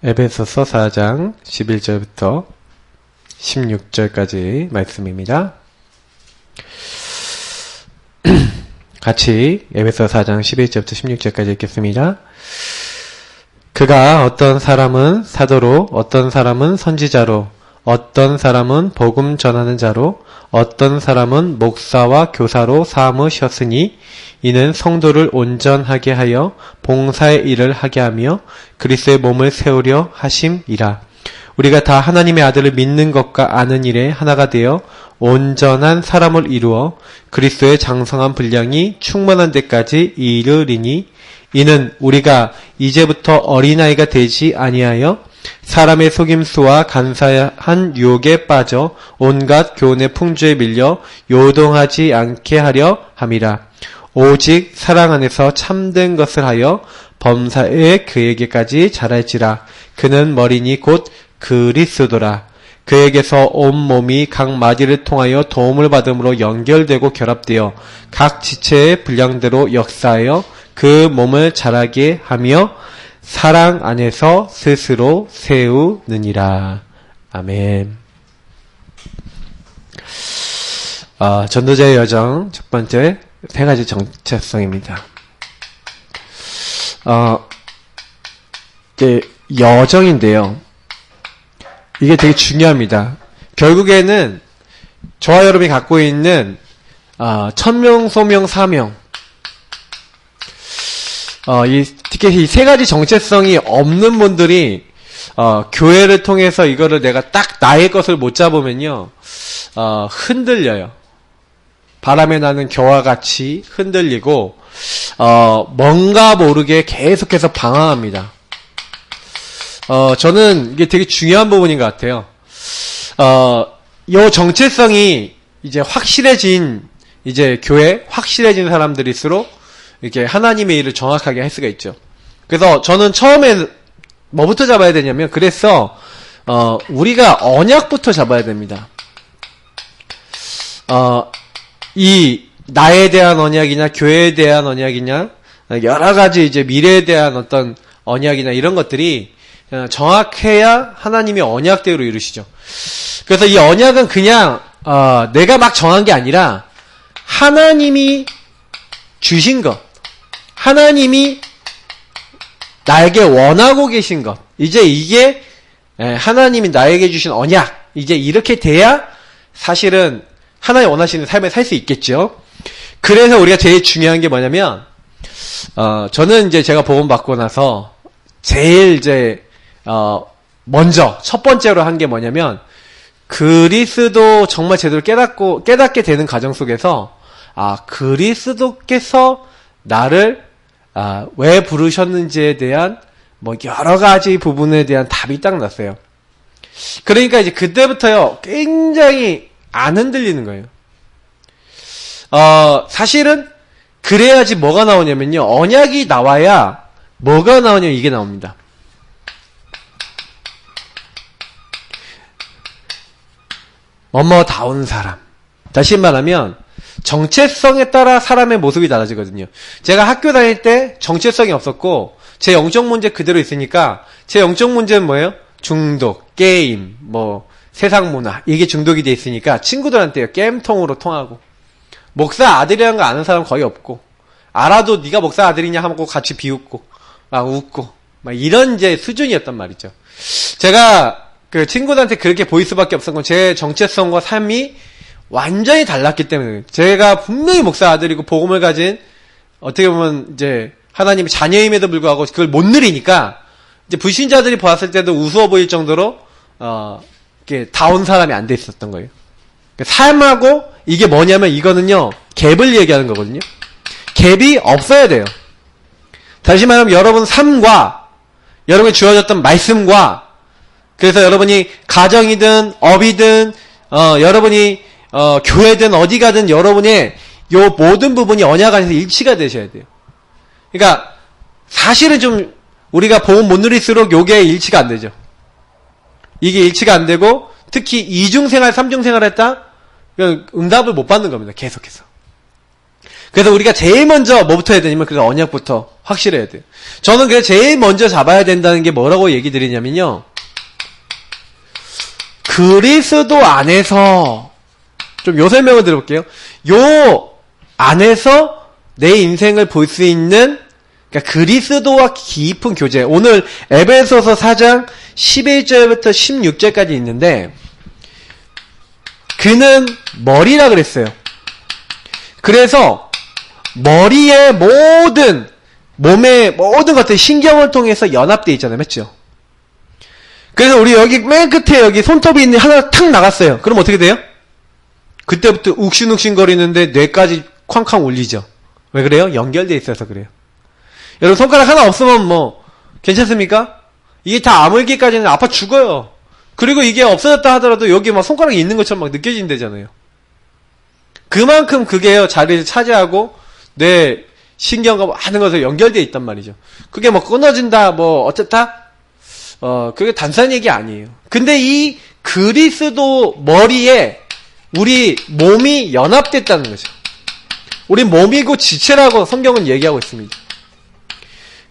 에베소서 4장 11절부터 16절까지 말씀입니다. 같이 에베소서 4장 11절부터 16절까지 읽겠습니다. 그가 어떤 사람은 사도로, 어떤 사람은 선지자로, 어떤 사람은 복음 전하는 자로, 어떤 사람은 목사와 교사로 삼으셨으니 이는 성도를 온전하게 하여 봉사의 일을 하게 하며 그리스도의 몸을 세우려 하심이라. 우리가 다 하나님의 아들을 믿는 것과 아는 일에 하나가 되어 온전한 사람을 이루어 그리스도의 장성한 분량이 충만한 데까지 이르리니 이는 우리가 이제부터 어린아이가 되지 아니하여 사람의 속임수와 간사한 유혹에 빠져 온갖 교훈의 풍조에 밀려 요동하지 않게 하려 함이라. 오직 사랑 안에서 참된 것을 하여 범사에 그에게까지 자랄지라. 그는 머리니 곧 그리스도라. 그에게서 온 몸이 각 마디를 통하여 도움을 받음으로 연결되고 결합되어 각 지체의 분량대로 역사하여 그 몸을 자라게 하며 사랑 안에서 스스로 세우느니라. 아멘. 전도자의 여정 첫 번째 세 가지 정체성입니다. 이게 여정인데요. 이게 되게 중요합니다. 결국에는 저와 여러분이 갖고 있는 천명, 소명, 사명. 특히 이 세 가지 정체성이 없는 분들이 교회를 통해서 이거를 내가 딱 나의 것을 못 잡으면요, 흔들려요. 바람에 나는 겨와 같이 흔들리고 뭔가 모르게 계속해서 방황합니다. 저는 이게 되게 중요한 부분인 것 같아요. 이 정체성이 이제 확실해진 이제 교회 확실해진 사람들일수록 이렇게 하나님의 일을 정확하게 할 수가 있죠. 그래서 저는 처음에 뭐부터 잡아야 되냐면, 그래서 우리가 언약부터 잡아야 됩니다. 이 나에 대한 언약이냐 교회에 대한 언약이냐 여러 가지 이제 미래에 대한 어떤 언약이나 이런 것들이 정확해야 하나님이 언약대로 이루시죠. 그래서 이 언약은 그냥 내가 막 정한 게 아니라 하나님이 주신 것, 하나님이 나에게 원하고 계신 것, 이제 이게 하나님이 나에게 주신 언약, 이제 이렇게 돼야 사실은 하나님 원하시는 삶을 살 수 있겠죠. 그래서 우리가 제일 중요한 게 뭐냐면, 저는 이제 제가 복음 받고 나서 제일 이제 먼저 첫 번째로 한 게 뭐냐면, 그리스도 정말 제대로 깨닫게 되는 과정 속에서 그리스도께서 나를 왜 부르셨는지에 대한 뭐 여러 가지 부분에 대한 답이 딱 났어요. 그러니까 이제 그때부터요 굉장히 안 흔들리는 거예요. 사실은 그래야지 뭐가 나오냐면요, 언약이 나와야 뭐가 나오냐면 이게 나옵니다. 뭐뭐다운 사람. 다시 말하면 정체성에 따라 사람의 모습이 달라지거든요. 제가 학교 다닐 때 정체성이 없었고 제 영적 문제 그대로 있으니까, 제 영적 문제는 뭐예요? 중독, 게임, 뭐 세상 문화, 이게 중독이 돼 있으니까 친구들한테 게임통으로 통하고, 목사 아들이라는 거 아는 사람 거의 없고, 알아도 네가 목사 아들이냐 하고 같이 비웃고 막 웃고 막 이런 이제 수준이었단 말이죠. 제가 그 친구들한테 그렇게 보일 수밖에 없었던 건 제 정체성과 삶이 완전히 달랐기 때문에, 제가 분명히 목사 아들이고 복음을 가진, 어떻게 보면 이제 하나님의 자녀임에도 불구하고 그걸 못 누리니까 이제 불신자들이 봤을 때도 우스워 보일 정도로 이렇게 다운 사람이 안 돼 있었던 거예요. 삶하고 이게 뭐냐면, 이거는요 갭을 얘기하는 거거든요. 갭이 없어야 돼요. 다시 말하면 여러분 삶과 여러분이 주어졌던 말씀과, 그래서 여러분이 가정이든 업이든 여러분이 교회든 어디 가든 여러분의 요 모든 부분이 언약 안에서 일치가 되셔야 돼요. 그러니까 사실은 좀 우리가 복음 못 누릴수록 요게 일치가 안 되죠. 이게 일치가 안 되고, 특히 이중생활, 삼중생활 했다? 응답을 못 받는 겁니다. 계속해서. 그래서 우리가 제일 먼저 뭐부터 해야 되냐면, 그래서 언약부터 확실해야 돼요. 저는 그래서 제일 먼저 잡아야 된다는 게 뭐라고 얘기 드리냐면요. 그리스도 안에서 좀 요 설명을 드려볼게요. 요 안에서 내 인생을 볼 수 있는 그러니까 그리스도와 깊은 교제. 오늘 에베소서 4장 11절부터 16절까지 있는데 그는 머리라 그랬어요. 그래서 머리의 모든 몸의 모든 것들이 신경을 통해서 연합되어 있잖아요. 맞죠? 그래서 우리 여기 맨 끝에 여기 손톱이 있는 하나 탁 나갔어요. 그럼 어떻게 돼요? 그때부터 욱신욱신거리는데 뇌까지 쾅쾅 울리죠. 왜 그래요? 연결되어 있어서 그래요. 여러분 손가락 하나 없으면 뭐 괜찮습니까? 이게 다 아물기까지는 아파 죽어요. 그리고 이게 없어졌다 하더라도 여기 막 손가락이 있는 것처럼 막 느껴진다잖아요. 그만큼 그게요 자리를 차지하고 뇌 신경과 많은 것에 연결되어 있단 말이죠. 그게 뭐 끊어진다 뭐 어쨌다 그게 단순한 얘기 아니에요. 근데 이 그리스도 머리에 우리 몸이 연합됐다는 거죠. 우리 몸이고 지체라고 성경은 얘기하고 있습니다.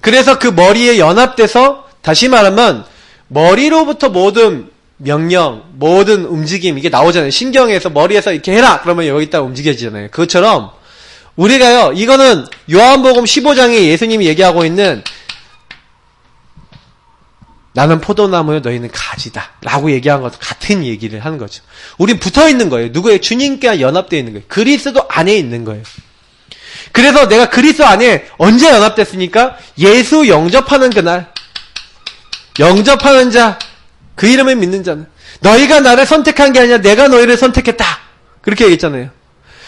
그래서 그 머리에 연합돼서 다시 말하면 머리로부터 모든 명령, 모든 움직임 이게 나오잖아요. 신경에서 머리에서 이렇게 해라 그러면 여기다 움직여지잖아요. 그것처럼 우리가요 이거는 요한복음 15장에 예수님이 얘기하고 있는 나는 포도나무요 너희는 가지다 라고 얘기한 것 같은 얘기를 하는 거죠. 우린 붙어있는 거예요. 누구의 주님께 연합되어 있는 거예요. 그리스도 안에 있는 거예요. 그래서 내가 그리스도 안에 언제 연합됐습니까? 예수 영접하는 그날 영접하는 자 그 이름을 믿는 자는 너희가 나를 선택한 게 아니라 내가 너희를 선택했다 그렇게 얘기했잖아요.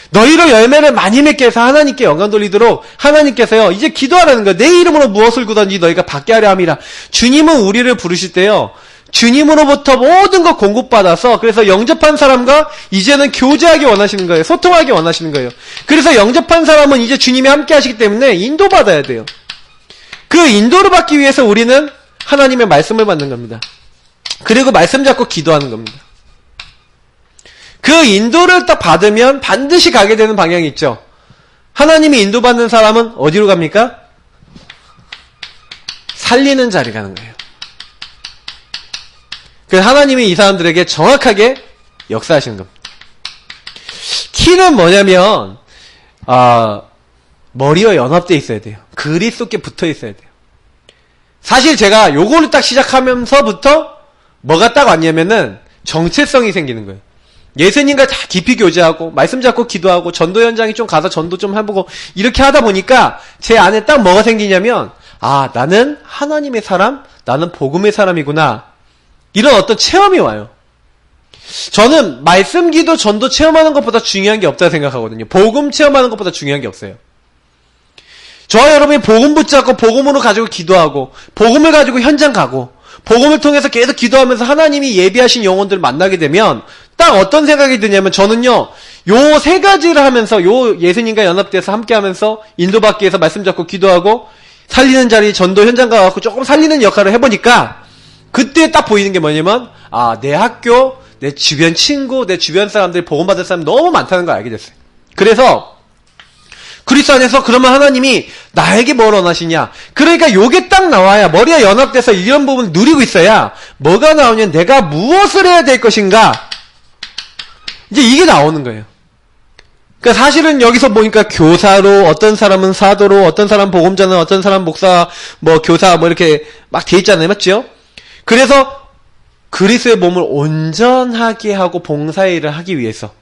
너희로 열매를 많이 맺게 해서 하나님께 영광 돌리도록 하나님께서요 이제 기도하라는 거예요. 내 이름으로 무엇을 구든지 너희가 받게 하려 함이라. 주님은 우리를 부르실 때요 주님으로부터 모든 것 공급받아서 그래서 영접한 사람과 이제는 교제하기 원하시는 거예요. 소통하기 원하시는 거예요. 그래서 영접한 사람은 이제 주님이 함께 하시기 때문에 인도받아야 돼요. 그 인도를 받기 위해서 우리는 하나님의 말씀을 받는 겁니다. 그리고 말씀 잡고 기도하는 겁니다. 그 인도를 딱 받으면 반드시 가게 되는 방향이 있죠. 하나님이 인도받는 사람은 어디로 갑니까? 살리는 자리 가는 거예요. 그래서 하나님이 이 사람들에게 정확하게 역사하시는 겁니다. 키는 뭐냐면 머리와 연합되어 있어야 돼요. 그리스도께 붙어 있어야 돼요. 사실 제가 요거를 딱 시작하면서부터 뭐가 딱 왔냐면은 정체성이 생기는 거예요. 예수님과 다 깊이 교제하고 말씀 잡고 기도하고 전도 현장에 좀 가서 전도 좀 해보고 이렇게 하다 보니까 제 안에 딱 뭐가 생기냐면 나는 하나님의 사람, 나는 복음의 사람이구나 이런 어떤 체험이 와요. 저는 말씀 기도 전도 체험하는 것보다 중요한 게 없다고 생각하거든요. 복음 체험하는 것보다 중요한 게 없어요. 저와 여러분이 복음 붙잡고 복음으로 가지고 기도하고 복음을 가지고 현장 가고 복음을 통해서 계속 기도하면서 하나님이 예비하신 영혼들을 만나게 되면 딱 어떤 생각이 드냐면 저는요 요 세 가지를 하면서 요 예수님과 연합돼서 함께 하면서 인도받기 위해서 말씀 잡고 기도하고 살리는 자리 전도 현장 가갖고 조금 살리는 역할을 해보니까 그때 딱 보이는 게 뭐냐면 내 학교, 내 주변 친구, 내 주변 사람들이 복음받을 사람이 너무 많다는 걸 알게 됐어요. 그래서 그리스도 안에서 그러면 하나님이 나에게 뭘 원하시냐? 그러니까 요게 딱 나와야 머리에 연합돼서 이런 부분을 누리고 있어야 뭐가 나오냐면 내가 무엇을 해야 될 것인가? 이제 이게 나오는 거예요. 그러니까 사실은 여기서 보니까 교사로, 어떤 사람은 사도로, 어떤 사람은 복음자는, 어떤 사람은 목사, 뭐 교사 뭐 이렇게 막 돼 있잖아요. 맞죠? 그래서 그리스도의 몸을 온전하게 하고 봉사일을 하기 위해서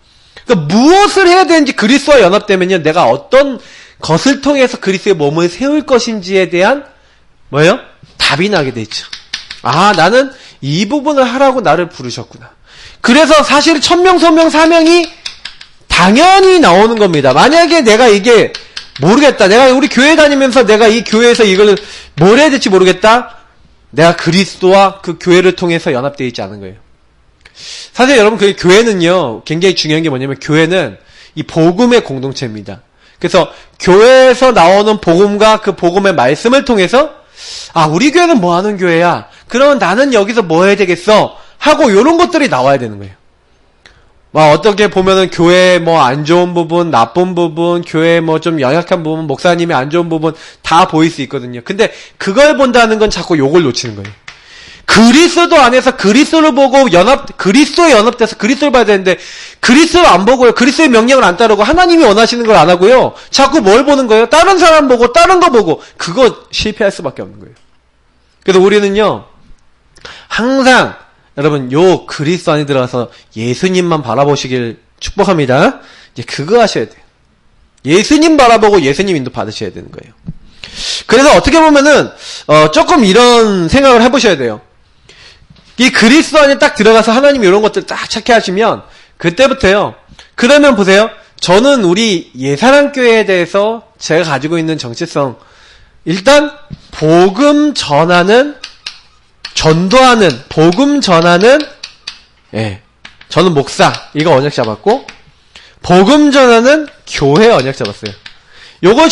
그러니까 무엇을 해야 되는지 그리스도와 연합되면요 내가 어떤 것을 통해서 그리스도의 몸을 세울 것인지에 대한 뭐예요? 답이 나게 돼 있죠. 나는 이 부분을 하라고 나를 부르셨구나. 그래서 사실 천명소명 사명이 당연히 나오는 겁니다. 만약에 내가 이게 모르겠다. 내가 우리 교회 다니면서 내가 이 교회에서 이걸 뭘 해야 될지 모르겠다. 내가 그리스도와 그 교회를 통해서 연합되어 있지 않은 거예요. 사실 여러분 그 교회는요 굉장히 중요한 게 뭐냐면 교회는 이 복음의 공동체입니다. 그래서 교회에서 나오는 복음과 그 복음의 말씀을 통해서 우리 교회는 뭐 하는 교회야? 그러면 나는 여기서 뭐 해야 되겠어? 하고 이런 것들이 나와야 되는 거예요. 어떻게 보면은 교회 뭐 안 좋은 부분, 나쁜 부분, 교회 뭐 좀 연약한 부분, 목사님이 안 좋은 부분 다 보일 수 있거든요. 근데 그걸 본다는 건 자꾸 요걸 놓치는 거예요. 그리스도 안에서 그리스도를 보고 그리스도에 연합돼서 그리스도를 봐야 되는데 그리스도를 안 보고요. 그리스도의 명령을 안 따르고 하나님이 원하시는 걸 안 하고요. 자꾸 뭘 보는 거예요? 다른 사람 보고 다른 거 보고 그거 실패할 수밖에 없는 거예요. 그래서 우리는요. 항상 여러분 요 그리스도 안에 들어가서 예수님만 바라보시길 축복합니다. 이제 그거 하셔야 돼요. 예수님 바라보고 예수님 인도 받으셔야 되는 거예요. 그래서 어떻게 보면은 조금 이런 생각을 해보셔야 돼요. 이 그리스도 안에 딱 들어가서 하나님 이런 것들 딱 체크하시면 그때부터요. 그러면 보세요. 저는 우리 예사랑교회에 대해서 제가 가지고 있는 정체성 일단 복음 전하는 전도하는 복음 전하는 저는 목사 이거 언약 잡았고 복음 전하는 교회 언약 잡았어요. 요걸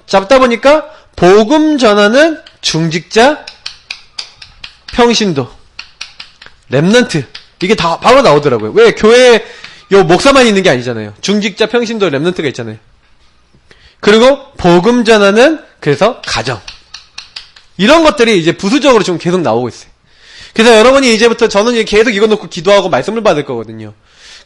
잡다 보니까 복음 전하는 중직자 평신도 렘넌트 이게 다 바로 나오더라고요. 왜 교회에 요 목사만 있는 게 아니잖아요. 중직자 평신도 렘넌트가 있잖아요. 그리고 복음 전하는 그래서 가정 이런 것들이 이제 부수적으로 좀 계속 나오고 있어요. 그래서 여러분이 이제부터 저는 이제 계속 이거 놓고 기도하고 말씀을 받을 거거든요.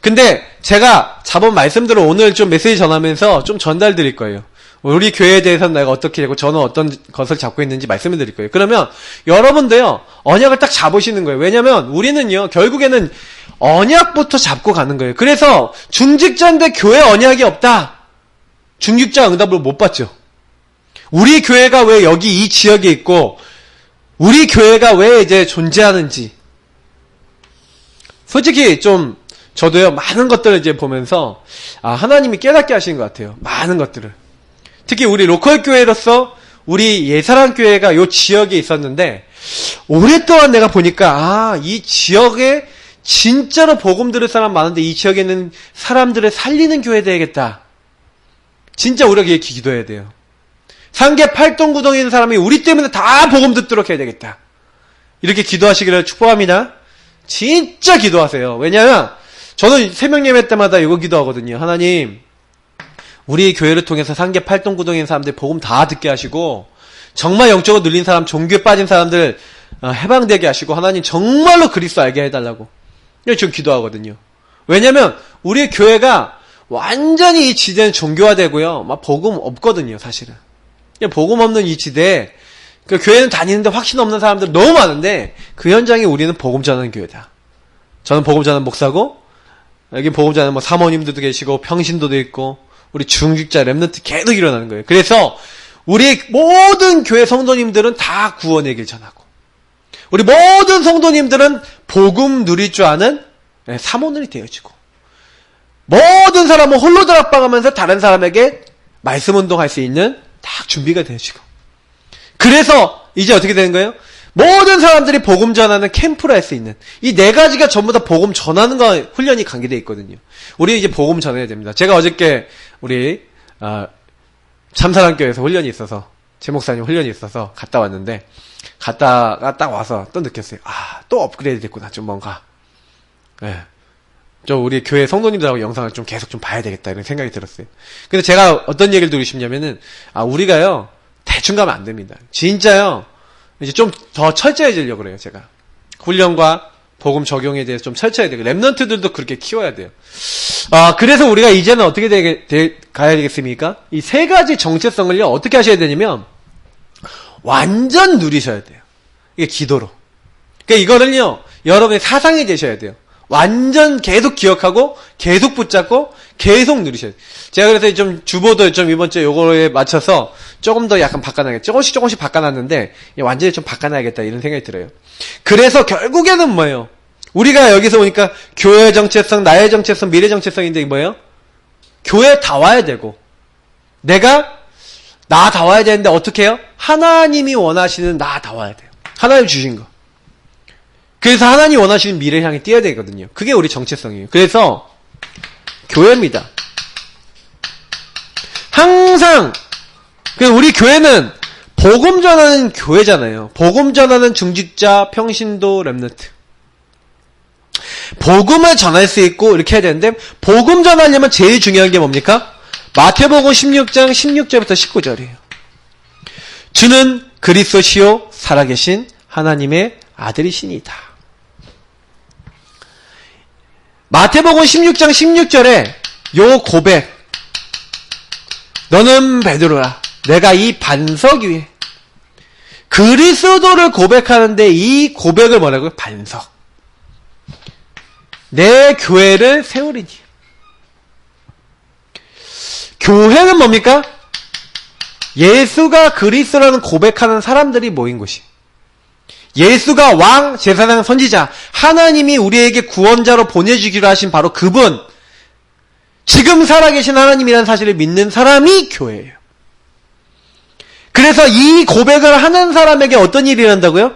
근데 제가 잡은 말씀들을 오늘 좀 메시지 전하면서 좀 전달 드릴 거예요. 우리 교회에 대해서는 내가 어떻게 되고 저는 어떤 것을 잡고 있는지 말씀을 드릴 거예요. 그러면 여러분도요 언약을 딱 잡으시는 거예요. 왜냐면 우리는요 결국에는 언약부터 잡고 가는 거예요. 그래서 중직자인데 교회 언약이 없다. 중직자 응답을 못 받죠. 우리 교회가 왜 여기 이 지역에 있고 우리 교회가 왜 이제 존재하는지 솔직히 좀 저도요 많은 것들을 이제 보면서 하나님이 깨닫게 하시는 것 같아요. 많은 것들을. 특히 우리 로컬 교회로서 우리 예사랑 교회가 요 지역에 있었는데 오랫동안 내가 보니까 이 지역에 진짜로 복음 들을 사람 많은데 이 지역에 있는 사람들을 살리는 교회 되야겠다. 진짜 우리가 이렇게 기도해야 돼요. 상계 8동구동에 있는 사람이 우리 때문에 다 복음 듣도록 해야 되겠다. 이렇게 기도하시기를 축복합니다. 진짜 기도하세요. 왜냐하면 저는 새벽예배 때마다 이거 기도하거든요. 하나님 우리 교회를 통해서 상계 8동구동에 있는 사람들 복음 다 듣게 하시고 정말 영적으로 눌린 사람 종교에 빠진 사람들 해방되게 하시고 하나님 정말로 그리스도 알게 해달라고 지금 기도하거든요. 왜냐하면 우리 교회가 완전히 이 지대는 종교화되고요. 막 복음 없거든요. 사실은. 복음 없는 이 지대에 그 교회는 다니는데 확신 없는 사람들 너무 많은데 그 현장에 우리는 복음 전하는 교회다. 저는 복음 전하는 목사고 여기 복음 전하는 뭐 사모님들도 계시고 평신도도 있고 우리 중직자 렘넌트 계속 일어나는 거예요. 그래서 우리 모든 교회 성도님들은 다 구원의 길 전하고 우리 모든 성도님들은 복음 누릴 줄 아는 사모들이 되어지고 모든 사람은 홀로 다락방하면서 다른 사람에게 말씀 운동할 수 있는 딱 준비가 되어지고 그래서 이제 어떻게 되는 거예요? 모든 사람들이 복음 전하는 캠프를 할 수 있는 이 네 가지가 전부 다 복음 전하는 거 훈련이 관계되어 있거든요. 우리 이제 복음 전해야 됩니다. 제가 어저께 우리 참사랑교회에서 훈련이 있어서 제 목사님 훈련이 있어서 갔다 왔는데 갔다가 딱 와서 또 느꼈어요. 또 업그레이드 됐구나. 좀 뭔가 좀 우리 교회 성도님들하고 영상을 좀 계속 좀 봐야 되겠다 이런 생각이 들었어요. 근데 제가 어떤 얘기를 드리고 싶냐면은 우리가요 대충 가면 안 됩니다. 진짜요 이제 좀 더 철저해지려고 그래요. 제가 훈련과 복음 적용에 대해서 좀 철저해야 돼요. 랩런트들도 그렇게 키워야 돼요. 그래서 우리가 이제는 어떻게 가야 되겠습니까? 이 세 가지 정체성을요 어떻게 하셔야 되냐면 완전 누리셔야 돼요. 이게 기도로. 그러니까 이거는요 여러분의 사상이 되셔야 돼요. 완전 계속 기억하고 계속 붙잡고 계속 누리셔야 돼요. 제가 그래서 좀 주보도 좀 이번 주에 요거에 맞춰서 조금 더 약간 바꿔놔야겠다. 조금씩 바꿔놨는데 완전히 좀 바꿔놔야겠다 이런 생각이 들어요. 그래서 결국에는 뭐예요? 우리가 여기서 보니까 교회 정체성, 나의 정체성, 미래 정체성인데 뭐예요? 교회 다 와야 되고 내가 나 다 와야 되는데 어떻게 해요? 하나님이 원하시는 나 다 와야 돼요. 하나님 주신 거. 그래서 하나님 원하시는 미래를 향해 뛰어야 되거든요. 그게 우리 정체성이에요. 그래서 교회입니다. 항상 우리 교회는 복음 전하는 교회잖아요. 복음 전하는 중직자, 평신도, 렘넌트. 복음을 전할 수 있고 이렇게 해야 되는데 복음 전하려면 제일 중요한 게 뭡니까? 마태복음 16장 16절부터 19절이에요. 주는 그리스도시요 살아계신 하나님의 아들이시니이다. 마태복음 16장 16절에 요 고백, 너는 베드로라, 내가 이 반석 위에, 그리스도를 고백하는데 이 고백을 뭐라고요? 반석. 내 교회를 세우리니. 교회는 뭡니까? 예수가 그리스도라는 고백하는 사람들이 모인 곳이. 예수가 왕, 제사장, 선지자, 하나님이 우리에게 구원자로 보내주기로 하신 바로 그분, 지금 살아계신 하나님이라는 사실을 믿는 사람이 교회예요. 그래서 이 고백을 하는 사람에게 어떤 일이 일어난다고요?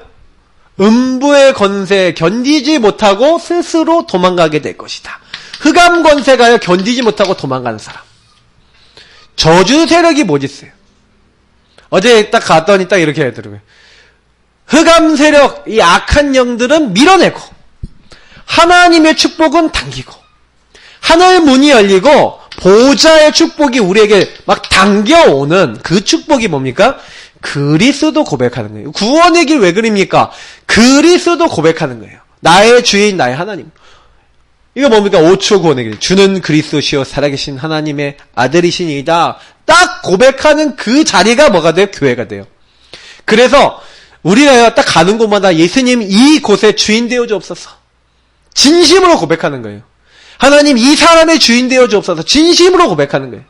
음부의 권세 견디지 못하고 스스로 도망가게 될 것이다. 흑암 권세가요 견디지 못하고 도망가는 사람. 저주 세력이 뭐지 있어요? 어제 딱 갔더니 딱 이렇게 하더라고요. 흑암 세력, 이 악한 영들은 밀어내고 하나님의 축복은 당기고 하늘 문이 열리고 보좌의 축복이 우리에게 막 당겨오는 그 축복이 뭡니까? 그리스도 고백하는 거예요. 구원의 길 왜 그립니까? 그리스도 고백하는 거예요. 나의 주인, 나의 하나님. 이거 뭡니까? 5초 구원의 길. 주는 그리스도시요 살아계신 하나님의 아들이시니이다. 딱 고백하는 그 자리가 뭐가 돼요? 교회가 돼요. 그래서 우리가 딱 가는 곳마다 예수님 이곳에 주인 되어 주옵소서. 진심으로 고백하는 거예요. 하나님 이 사람의 주인 되어 주옵소서. 진심으로 고백하는 거예요.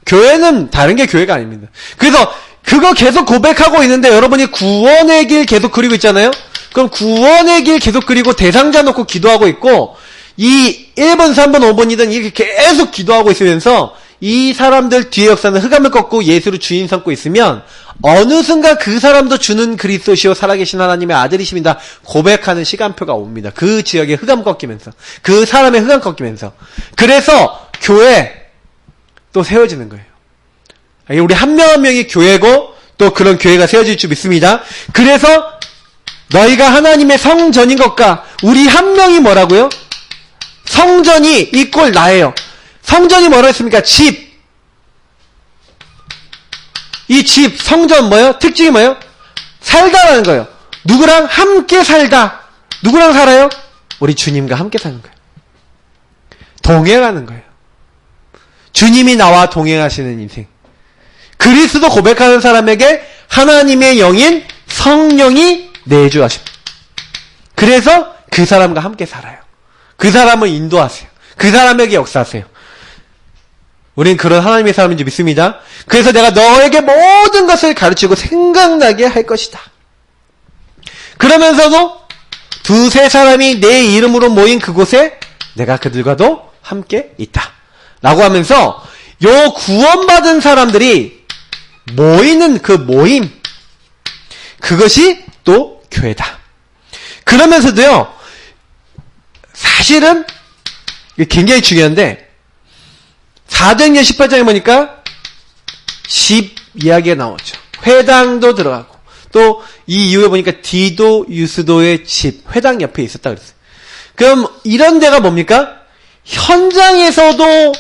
교회는 다른 게 교회가 아닙니다. 그래서 그거 계속 고백하고 있는데 여러분이 구원의 길 계속 그리고 있잖아요. 그럼 구원의 길 계속 그리고 대상자 놓고 기도하고 있고 이 1번, 3번, 5번이든 이렇게 계속 기도하고 있으면서 이 사람들 뒤에 역사는 흑암을 꺾고 예수를 주인 삼고 있으면 어느 순간 그 사람도 주는 그리스도시요 살아계신 하나님의 아들이십니다. 고백하는 시간표가 옵니다. 그 지역에 흑암 꺾이면서 그 사람의 흑암 꺾이면서 그래서 교회 또 세워지는 거예요. 우리 한 명 한 명이 교회고 또 그런 교회가 세워질 줄 믿습니다. 그래서 너희가 하나님의 성전인 것과 우리 한 명이 뭐라고요? 성전이 이 꼴 나예요. 성전이 뭐라 했습니까? 집. 이 집, 성전 뭐예요? 특징이 뭐예요? 살다라는 거예요. 누구랑 함께 살다. 누구랑 살아요? 우리 주님과 함께 사는 거예요. 동행하는 거예요. 주님이 나와 동행하시는 인생. 그리스도 고백하는 사람에게 하나님의 영인 성령이 내주하십니다. 그래서 그 사람과 함께 살아요. 그 사람을 인도하세요. 그 사람에게 역사하세요. 우린 그런 하나님의 사람인지 믿습니다. 그래서 내가 너에게 모든 것을 가르치고 생각나게 할 것이다. 그러면서도 두세 사람이 내 이름으로 모인 그곳에 내가 그들과도 함께 있다. 라고 하면서 요 구원받은 사람들이 모이는 그 모임, 그것이 또 교회다. 그러면서도요, 사실은 굉장히 중요한데 사도행전 18장에 보니까 집 이야기가 나오죠. 회당도 들어가고 또 이 이후에 보니까 디도 유스도의 집, 회당 옆에 있었다 그랬어요. 그럼 이런 데가 뭡니까? 현장에서도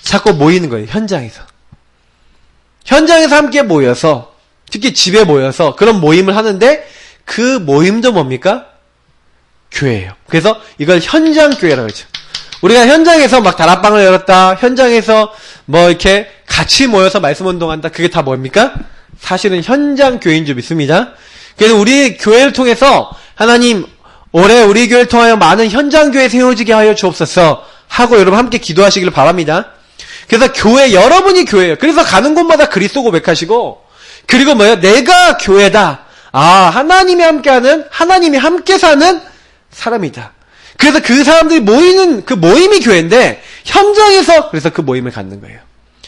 자꾸 모이는 거예요. 현장에서 함께 모여서, 특히 집에 모여서 그런 모임을 하는데 그 모임도 뭡니까? 교회예요. 그래서 이걸 현장교회라고 하죠. 우리가 현장에서 막 다락방을 열었다, 현장에서 뭐 이렇게 같이 모여서 말씀 운동한다, 그게 다 뭡니까? 사실은 현장교회인 줄 믿습니다. 그래서 우리 교회를 통해서 하나님 올해 우리 교회를 통하여 많은 현장교회 세워지게 하여 주옵소서 하고 여러분 함께 기도하시기를 바랍니다. 그래서 교회, 여러분이 교회예요. 그래서 가는 곳마다 그리스도 고백하시고, 그리고 뭐예요? 내가 교회다. 아, 하나님이 함께하는, 하나님이 함께 사는 사람이다. 그래서 그 사람들이 모이는 그 모임이 교회인데 현장에서 그래서 그 모임을 갖는 거예요.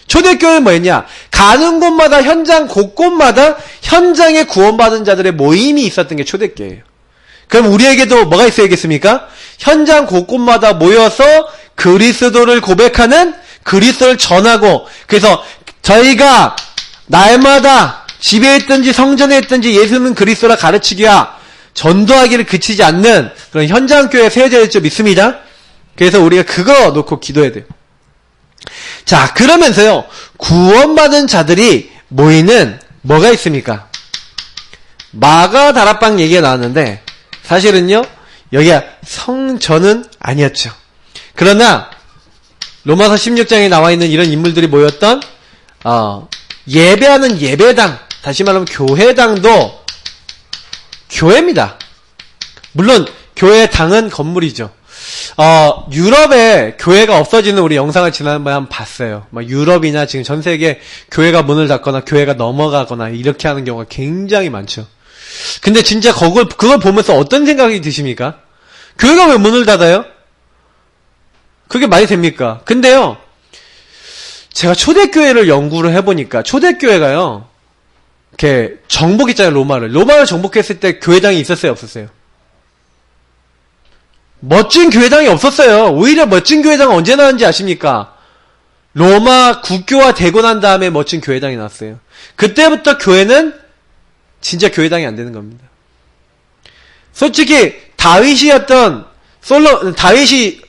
초대교회는 뭐였냐? 가는 곳마다 현장 곳곳마다 현장에 구원받은 자들의 모임이 있었던 게 초대교회예요. 그럼 우리에게도 뭐가 있어야겠습니까? 현장 곳곳마다 모여서 그리스도를 고백하는, 그리스도를 전하고, 그래서 저희가 날마다 집에 있든지 성전에 있든지 예수는 그리스도라 가르치기야 전도하기를 그치지 않는 그런 현장 교회 세워져야 될 줄 믿습니다. 그래서 우리가 그거 놓고 기도해야 돼요. 자, 그러면서요, 구원받은 자들이 모이는 뭐가 있습니까? 마가 다락방 얘기가 나왔는데, 사실은요, 여기가 성전은 아니었죠. 그러나, 로마서 16장에 나와 있는 이런 인물들이 모였던, 예배하는 예배당, 다시 말하면 교회당도 교회입니다. 물론, 교회당은 건물이죠. 유럽에 교회가 없어지는 우리 영상을 지난번에 한번 봤어요. 막 유럽이나 지금 전 세계 교회가 문을 닫거나 교회가 넘어가거나 이렇게 하는 경우가 굉장히 많죠. 근데 진짜 그걸 보면서 어떤 생각이 드십니까? 교회가 왜 문을 닫아요? 그게 말이 됩니까? 근데요, 제가 초대교회를 연구를 해보니까 초대교회가요, 이렇게 정복했잖아요, 로마를 정복했을 때 교회당이 있었어요, 없었어요? 멋진 교회당이 없었어요. 오히려 멋진 교회당은 언제 나왔는지 아십니까? 로마 국교화 되고 난 다음에 멋진 교회당이 나왔어요. 그때부터 교회는 진짜 교회당이 안 되는 겁니다. 솔직히 다윗이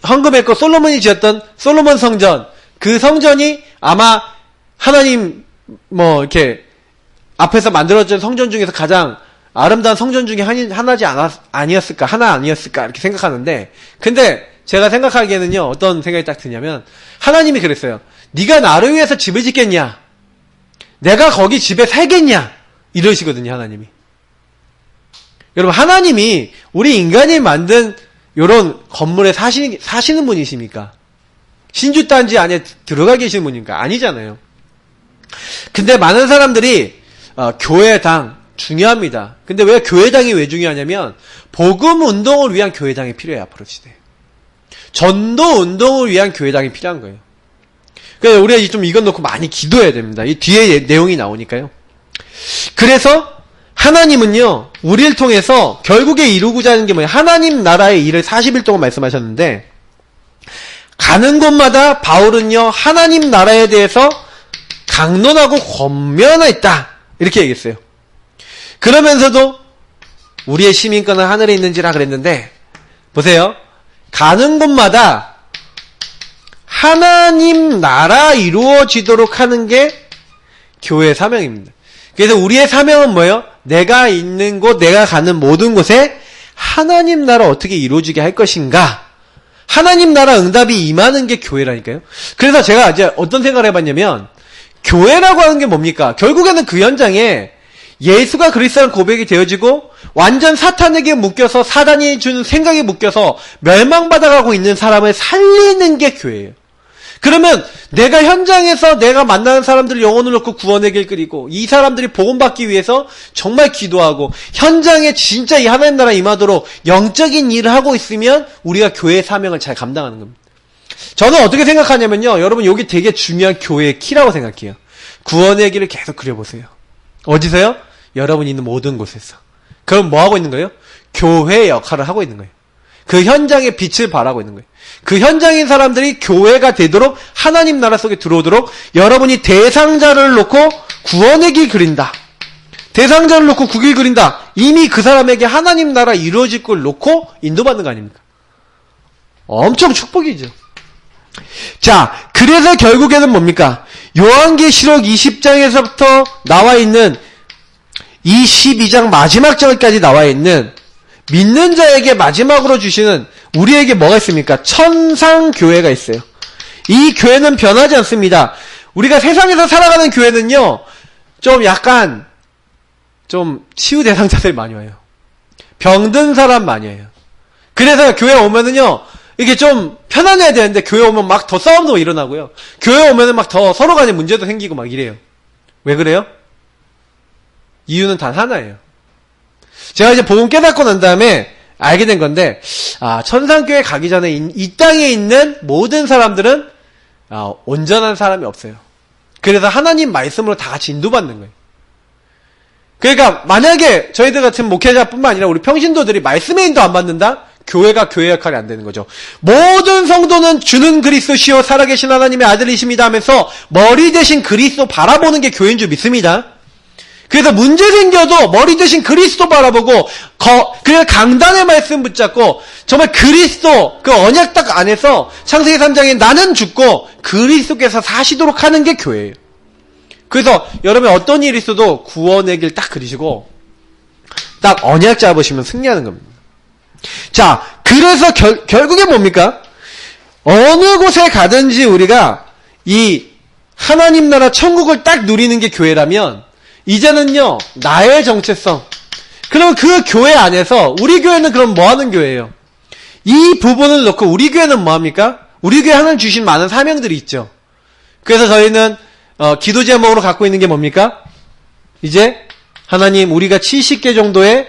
헌금했고 솔로몬이 지었던 솔로몬 성전, 그 성전이 아마 하나님 이렇게 앞에서 만들어진 성전 중에서 가장 아름다운 성전 중에 하나 아니었을까 이렇게 생각하는데, 근데 제가 생각하기에는요, 어떤 생각이 딱 드냐면, 하나님이 그랬어요. 네가 나를 위해서 집을 짓겠냐? 내가 거기 집에 살겠냐? 이러시거든요, 하나님이. 여러분, 하나님이 우리 인간이 만든 요런 건물에 사시는 분이십니까? 신주단지 안에 들어가 계시는 분입니까? 아니잖아요. 근데 많은 사람들이 교회당 중요합니다. 근데 왜 교회당이 왜 중요하냐면, 복음 운동을 위한 교회당이 필요해요, 앞으로 시대에. 전도 운동을 위한 교회당이 필요한 거예요. 그러니까 우리가 좀 이건 놓고 많이 기도해야 됩니다. 이 뒤에 내용이 나오니까요. 그래서 하나님은요, 우리를 통해서 결국에 이루고자 하는 게 뭐예요? 하나님 나라의 일을 40일 동안 말씀하셨는데, 가는 곳마다 바울은요, 하나님 나라에 대해서 강론하고 권면했다, 이렇게 얘기했어요. 그러면서도 우리의 시민권은 하늘에 있는지라 그랬는데, 보세요. 가는 곳마다 하나님 나라 이루어지도록 하는 게 교회의 사명입니다. 그래서 우리의 사명은 뭐예요? 내가 있는 곳, 내가 가는 모든 곳에 하나님 나라 어떻게 이루어지게 할 것인가? 하나님 나라 응답이 임하는 게 교회라니까요. 그래서 제가 이제 어떤 생각을 해봤냐면, 교회라고 하는 게 뭡니까? 결국에는 그 현장에 예수가 그리스도라는 고백이 되어지고 완전 사탄에게 묶여서 사단이 주는 생각에 묶여서 멸망받아가고 있는 사람을 살리는 게 교회예요. 그러면 내가 현장에서 내가 만나는 사람들을 영혼을 놓고 구원의 길 그리고 이 사람들이 복음받기 위해서 정말 기도하고 현장에 진짜 이 하나님 나라 임하도록 영적인 일을 하고 있으면 우리가 교회의 사명을 잘 감당하는 겁니다. 저는 어떻게 생각하냐면요, 여러분 여기 되게 중요한 교회의 키라고 생각해요. 구원의 길을 계속 그려보세요. 어디서요? 여러분이 있는 모든 곳에서. 그럼 뭐 하고 있는 거예요? 교회의 역할을 하고 있는 거예요. 그 현장에 빛을 발하고 있는 거예요. 그 현장인 사람들이 교회가 되도록 하나님 나라 속에 들어오도록 여러분이 대상자를 놓고 구원의 길 그린다. 대상자를 놓고 그 길 그린다. 이미 그 사람에게 하나님 나라 이루어질 걸 놓고 인도받는 거 아닙니까? 엄청 축복이죠. 자, 그래서 결국에는 뭡니까? 요한계시록 20장에서부터 나와 있는 이 12장 마지막 절까지 나와 있는 믿는 자에게 마지막으로 주시는 우리에게 뭐가 있습니까? 천상교회가 있어요. 이 교회는 변하지 않습니다. 우리가 세상에서 살아가는 교회는요, 좀 약간 좀 치유 대상자들 많이 와요. 병든 사람 많이 와요. 그래서 교회 오면은요, 이게 좀 편안해야 되는데 교회 오면 막 더 싸움도 일어나고요. 교회 오면은 막 더 서로 간에 문제도 생기고 막 이래요. 왜 그래요? 이유는 단 하나예요. 제가 이제 복음 깨닫고 난 다음에 알게 된 건데, 천상교회 가기 전에 이 땅에 있는 모든 사람들은 온전한 사람이 없어요. 그래서 하나님 말씀으로 다 같이 인도받는 거예요. 그러니까 만약에 저희들 같은 목회자뿐만 아니라 우리 평신도들이 말씀의 인도 안 받는다? 교회가 교회 역할이 안 되는 거죠. 모든 성도는 주는 그리스도시요 살아계신 하나님의 아들이십니다 하면서 머리 대신 그리스도 바라보는 게 교회인 줄 믿습니다. 그래서 문제 생겨도 머리 대신 그리스도 바라보고 그냥 강단의 말씀 붙잡고 정말 그리스도 그 언약 딱 안에서 창세기 3장에 나는 죽고 그리스도께서 사시도록 하는 게 교회예요. 그래서 여러분 어떤 일이 있어도 구원의 길 딱 그리시고 딱 언약 잡으시면 승리하는 겁니다. 자, 그래서 결국에 뭡니까? 어느 곳에 가든지 우리가 이 하나님 나라 천국을 딱 누리는 게 교회라면 이제는요, 나의 정체성. 그럼 그 교회 안에서 우리 교회는 그럼 뭐 하는 교회예요? 이 부분을 놓고 우리 교회는 뭐 합니까? 우리 교회 하나님 주신 많은 사명들이 있죠. 그래서 저희는 기도 제목으로 갖고 있는 게 뭡니까? 이제 하나님 우리가 70개 정도의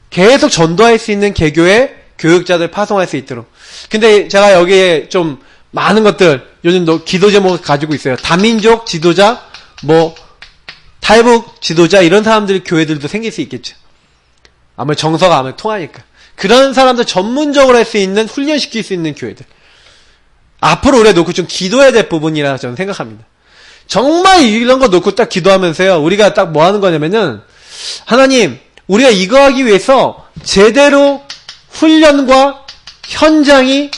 계속 전도할 수 있는 개교의 교육자들 파송할 수 있도록. 근데 제가 여기에 좀 많은 것들 요즘 기도 제목을 가지고 있어요. 다민족 지도자, 탈북 지도자 이런 사람들 교회들도 생길 수 있겠죠. 아무래도 정서가 아무래도 통하니까. 그런 사람들 전문적으로 할 수 있는 훈련시킬 수 있는 교회들. 앞으로 우리가 놓고 좀 기도해야 될 부분이라 저는 생각합니다. 정말 이런 거 놓고 딱 기도하면서요. 우리가 딱 뭐 하는 거냐면은 하나님 우리가 이거 하기 위해서 제대로 훈련과 현장이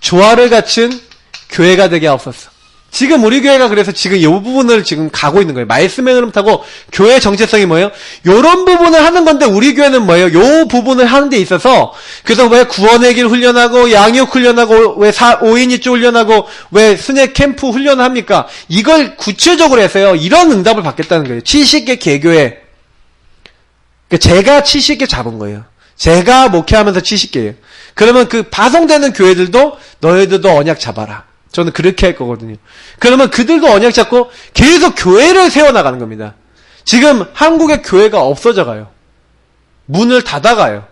조화를 갖춘 교회가 되게 하옵소서. 지금 우리 교회가 그래서 지금 이 부분을 지금 가고 있는 거예요. 말씀의 흐름 타고 교회의 정체성이 뭐예요? 요런 부분을 하는 건데 우리 교회는 뭐예요? 요 부분을 하는 데 있어서 그래서 왜 구원의 길 훈련하고 양육 훈련하고 왜 5인 2조 훈련하고 왜 스낵 캠프 훈련합니까? 이걸 구체적으로 해서요. 이런 응답을 받겠다는 거예요. 70개 개교회. 제가 70개 잡은 거예요. 제가 목회하면서 70개예요. 그러면 그 파송되는 교회들도 너희들도 언약 잡아라. 저는 그렇게 할 거거든요. 그러면 그들도 언약 잡고 계속 교회를 세워나가는 겁니다. 지금 한국의 교회가 없어져 가요. 문을 닫아가요.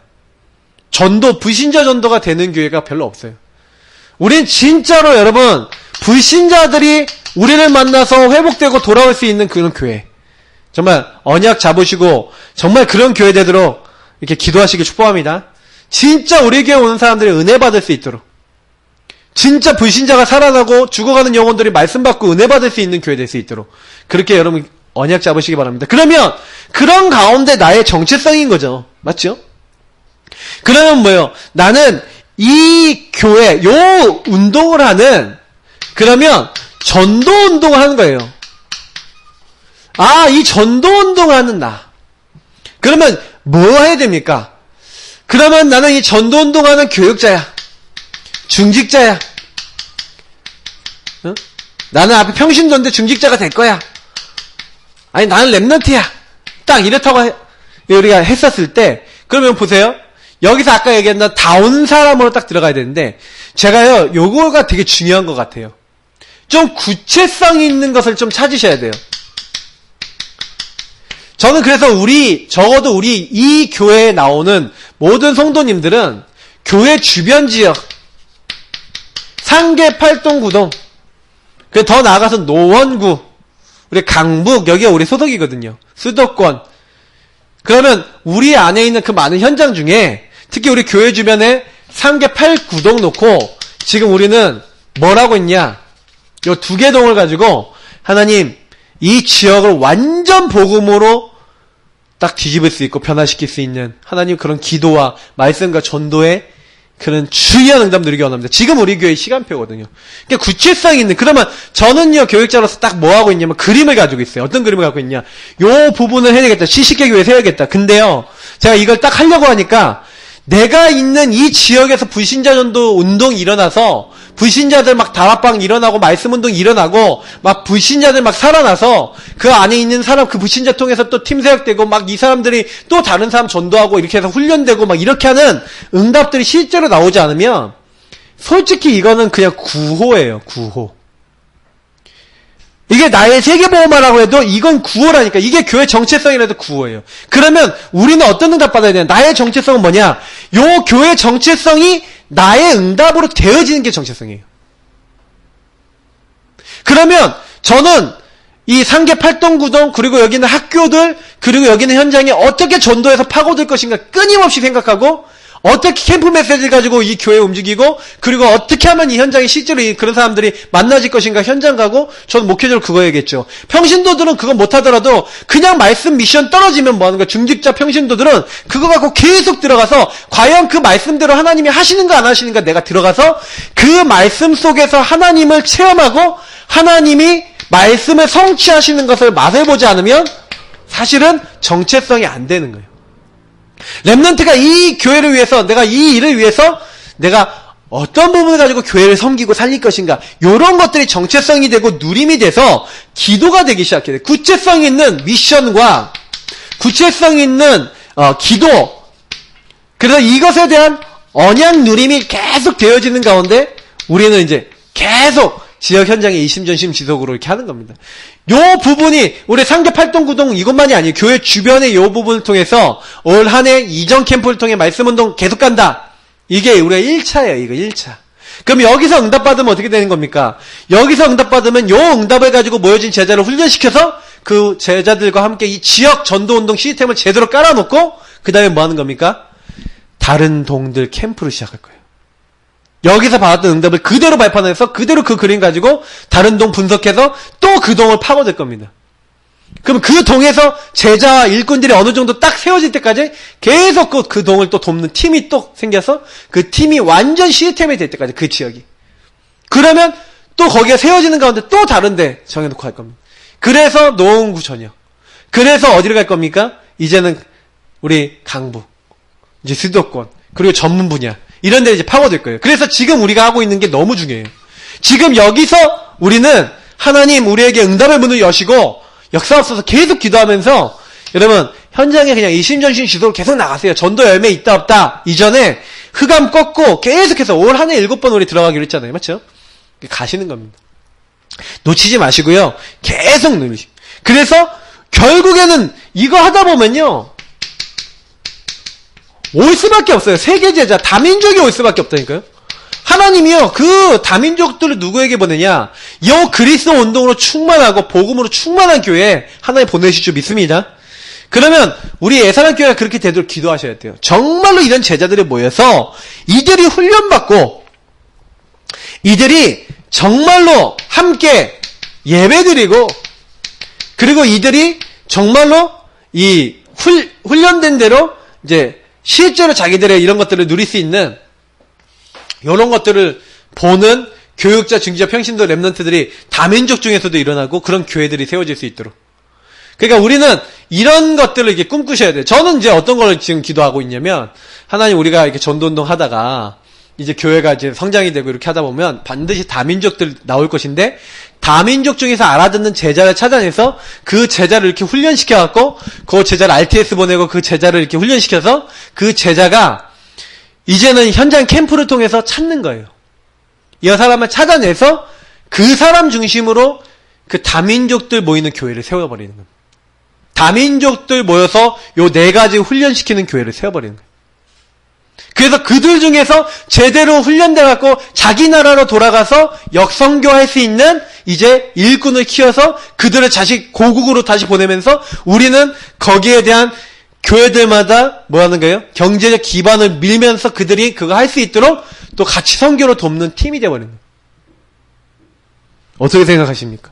불신자 전도가 되는 교회가 별로 없어요. 우린 진짜로 여러분, 불신자들이 우리를 만나서 회복되고 돌아올 수 있는 그런 교회. 정말 언약 잡으시고 정말 그런 교회 되도록 이렇게 기도하시길 축복합니다. 진짜 우리 교회 오는 사람들이 은혜 받을 수 있도록. 진짜 불신자가 살아나고 죽어가는 영혼들이 말씀 받고 은혜 받을 수 있는 교회 될 수 있도록 그렇게 여러분 언약 잡으시기 바랍니다. 그러면 그런 가운데 나의 정체성인 거죠. 맞죠? 그러면 뭐예요? 나는 이 교회 요 운동을 하는 그러면 전도 운동을 하는 거예요. 이 전도 운동을 하는 나. 그러면 뭐 해야 됩니까? 그러면 나는 이 전도 운동하는 교육자야. 중직자야. 어? 나는 앞에 평신도인데 중직자가 될 거야. 아니 나는 랩런트야. 딱 이렇다고 우리가 했었을 때 그러면 보세요. 여기서 아까 얘기했던 다운 사람으로 딱 들어가야 되는데 제가요 요거가 되게 중요한 것 같아요. 좀 구체성이 있는 것을 좀 찾으셔야 돼요. 저는 그래서 적어도 우리 이 교회에 나오는 모든 성도님들은 교회 주변 지역 상계 8동 9동 더 나아가서 노원구 우리 강북 여기가 우리 소속이거든요. 수도권. 그러면 우리 안에 있는 그 많은 현장 중에 특히 우리 교회 주변에 상계 8, 9동 놓고 지금 우리는 뭘 하고 있냐? 요 2개 동을 가지고 하나님 이 지역을 완전 복음으로 딱 뒤집을 수 있고 변화시킬 수 있는 하나님 그런 기도와 말씀과 전도의 그런 주의한 응답 누리기 원합니다. 지금 우리 교회 시간표거든요. 그러니까 구체성이 있는 그러면 저는요 교육자로서 딱 뭐 하고 있냐면 그림을 가지고 있어요. 어떤 그림을 갖고 있냐? 요 부분을 해야 되겠다. 70개 교회 세워야겠다. 근데요 제가 이걸 딱 하려고 하니까 내가 있는 이 지역에서 불신자 전도 운동이 일어나서 불신자들 막 다락방 일어나고 말씀 운동 일어나고 막 불신자들 막 살아나서 그 안에 있는 사람 그 불신자 통해서 또 팀 세력되고 막 이 사람들이 또 다른 사람 전도하고 이렇게 해서 훈련되고 막 이렇게 하는 응답들이 실제로 나오지 않으면 솔직히 이거는 그냥 구호예요. 구호. 이게 나의 세계보험하라고 해도 이건 구호라니까. 이게 교회 정체성이라도 구호예요. 그러면 우리는 어떤 응답 받아야 되냐? 나의 정체성은 뭐냐? 요 교회 정체성이 나의 응답으로 되어지는 게 정체성이에요. 그러면 저는 이 상계 8동 9동 그리고 여기는 학교들 그리고 여기는 현장에 어떻게 전도해서 파고들 것인가 끊임없이 생각하고 어떻게 캠프 메시지를 가지고 이 교회 움직이고, 그리고 어떻게 하면 이 현장에 실제로 그런 사람들이 만나질 것인가 현장 가고, 저는 목회적으로 그거 얘기했죠. 평신도들은 그거 못하더라도 그냥 말씀 미션 떨어지면 뭐하는 거야. 중직자 평신도들은 그거 갖고 계속 들어가서 과연 그 말씀대로 하나님이 하시는가 안 하시는가 내가 들어가서 그 말씀 속에서 하나님을 체험하고 하나님이 말씀을 성취하시는 것을 맛을 보지 않으면 사실은 정체성이 안 되는 거예요. 렘넌트가 이 교회를 위해서, 내가 이 일을 위해서 내가 어떤 부분을 가지고 교회를 섬기고 살릴 것인가, 이런 것들이 정체성이 되고 누림이 돼서 기도가 되기 시작해요. 구체성 있는 미션과 구체성 있는 기도, 그래서 이것에 대한 언약 누림이 계속 되어지는 가운데 우리는 이제 계속 지역 현장에 이심전심 지속으로 이렇게 하는 겁니다. 요 부분이 우리 상계 8동 9동 이것만이 아니에요. 교회 주변의 요 부분을 통해서 올 한 해 이전 캠프를 통해 말씀운동 계속 간다. 이게 우리가 1차예요. 이거 1차. 그럼 여기서 응답받으면 어떻게 되는 겁니까? 여기서 응답받으면 요 응답을 가지고 모여진 제자를 훈련시켜서 그 제자들과 함께 이 지역 전도운동 시스템을 제대로 깔아놓고 그 다음에 뭐 하는 겁니까? 다른 동들 캠프를 시작할 거예요. 여기서 받았던 응답을 그대로 발판해서 그대로 그 그림 가지고 다른 동 분석해서 또 그 동을 파고들 겁니다. 그럼 그 동에서 제자와 일꾼들이 어느 정도 딱 세워질 때까지 계속 그 동을 또 돕는 팀이 또 생겨서 그 팀이 완전 시스템이 될 때까지 그 지역이. 그러면 또 거기에 세워지는 가운데 또 다른데 정해놓고 할 겁니다. 그래서 노원구 전역. 그래서 어디로 갈 겁니까? 이제는 우리 강북, 이제 수도권, 그리고 전문 분야. 이런 데 이제 파고들 거예요. 그래서 지금 우리가 하고 있는 게 너무 중요해요. 지금 여기서 우리는 하나님 우리에게 응답의 문을 여시고 역사없어서 계속 기도하면서 여러분 현장에 그냥 이심전심 지속으로 계속 나가세요. 전도 열매 있다 없다 이전에 흑암 꺾고 계속해서 올 한 해 7번 우리 들어가기로 했잖아요. 맞죠? 가시는 겁니다. 놓치지 마시고요. 계속 누르시고. 그래서 결국에는 이거 하다 보면요. 올 수밖에 없어요. 세계 제자, 다민족이 올 수밖에 없다니까요. 하나님이요, 그 다민족들을 누구에게 보내냐? 이 그리스도 운동으로 충만하고 복음으로 충만한 교회에 하나님 보내실 줄 믿습니다. 그러면 우리 예산한 교회가 그렇게 되도록 기도하셔야 돼요. 정말로 이런 제자들이 모여서 이들이 훈련받고 이들이 정말로 함께 예배드리고 그리고 이들이 정말로 이 훈련된 대로 이제 실제로 자기들의 이런 것들을 누릴 수 있는 이런 것들을 보는 교육자, 중지자, 평신도, 렘넌트들이 다민족 중에서도 일어나고 그런 교회들이 세워질 수 있도록. 그러니까 우리는 이런 것들을 이렇게 꿈꾸셔야 돼요. 저는 이제 어떤 걸 지금 기도하고 있냐면 하나님 우리가 이렇게 전도운동 하다가 이제 교회가 이제 성장이 되고 이렇게 하다 보면 반드시 다민족들 나올 것인데 다민족 중에서 알아듣는 제자를 찾아내서 그 제자를 이렇게 훈련시켜갖고 그 제자를 RTS 보내고 그 제자를 이렇게 훈련시켜서 그 제자가 이제는 현장 캠프를 통해서 찾는 거예요. 이 사람을 찾아내서 그 사람 중심으로 그 다민족들 모이는 교회를 세워버리는 겁니다. 다민족들 모여서 요 4가지 훈련시키는 교회를 세워버리는 거예요. 그래서 그들 중에서 제대로 훈련돼갖고 자기 나라로 돌아가서 역선교할 수 있는 이제 일꾼을 키워서 그들을 다시 고국으로 다시 보내면서 우리는 거기에 대한 교회들마다 뭐 하는 거예요? 경제적 기반을 밀면서 그들이 그거 할 수 있도록 또 같이 선교로 돕는 팀이 되어버리는 거예요. 어떻게 생각하십니까?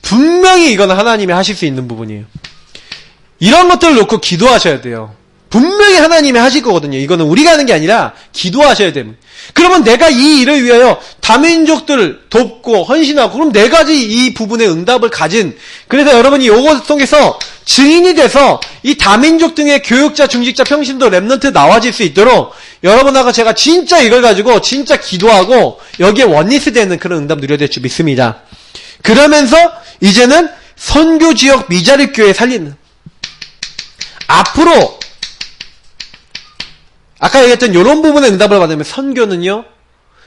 분명히 이건 하나님이 하실 수 있는 부분이에요. 이런 것들을 놓고 기도하셔야 돼요. 분명히 하나님이 하실 거거든요. 이거는 우리가 하는 게 아니라 기도하셔야 됩니다. 그러면 내가 이 일을 위하여 다민족들을 돕고 헌신하고 그럼 4가지 이 부분의 응답을 가진 그래서 여러분이 요것 속에서 증인이 돼서 이 다민족 등의 교육자, 중직자, 평신도, 렘넌트 나와질 수 있도록 여러분하고 제가 진짜 이걸 가지고 진짜 기도하고 여기에 원리스 되는 그런 응답 누려야 될 줄 믿습니다. 그러면서 이제는 선교 지역 미자립 교회 살리는 앞으로 아까 얘기했던 이런 부분의 응답을 받으면 선교는요.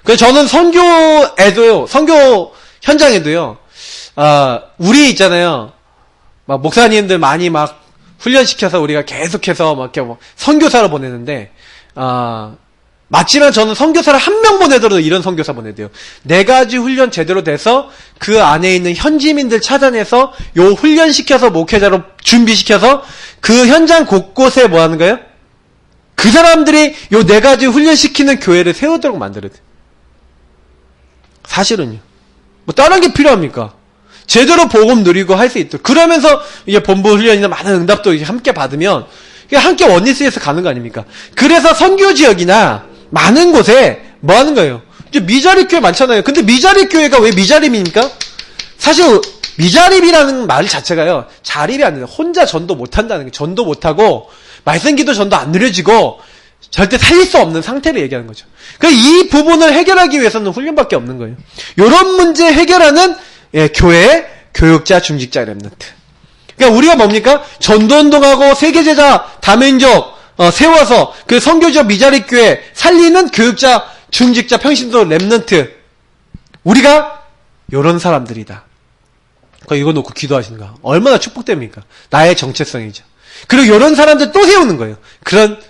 그래서 저는 선교에도요, 선교 현장에도요, 우리 있잖아요. 막 목사님들 많이 막 훈련시켜서 우리가 계속해서 막 이렇게 뭐 선교사를 보내는데, 맞지만 저는 선교사를 한 명 보내더라도 이런 선교사 보내야 돼요. 4가지 훈련 제대로 돼서 그 안에 있는 현지민들 찾아내서 요 훈련시켜서 목회자로 준비시켜서 그 현장 곳곳에 뭐 하는 거예요? 그 사람들이 요 네 가지 훈련시키는 교회를 세우도록 만들어야 돼. 사실은요. 뭐 다른 게 필요합니까? 제대로 복음 누리고 할 수 있도록. 그러면서 이게 본부 훈련이나 많은 응답도 함께 받으면 함께 원리스에서 가는 거 아닙니까? 그래서 선교 지역이나 많은 곳에 뭐 하는 거예요? 이제 미자립 교회 많잖아요. 근데 미자립 교회가 왜 미자립입니까? 사실 미자립이라는 말 자체가요. 자립이 안 돼요. 혼자 전도 못 한다는 게 전도 못 하고 말씀기도 전도 안 누려지고 절대 살릴 수 없는 상태를 얘기하는 거죠. 그러니까 이 부분을 해결하기 위해서는 훈련밖에 없는 거예요. 이런 문제 해결하는 교회 교육자 중직자 렘넌트. 그러니까 우리가 뭡니까? 전도운동하고 세계제자 다민족 세워서 그 선교지역 미자립 교회 살리는 교육자 중직자 평신도 렘넌트. 우리가 이런 사람들이다. 그러니까 이거 놓고 기도하시는 거 얼마나 축복됩니까? 나의 정체성이죠. 그리고 이런 사람들 또 세우는 거예요. 그런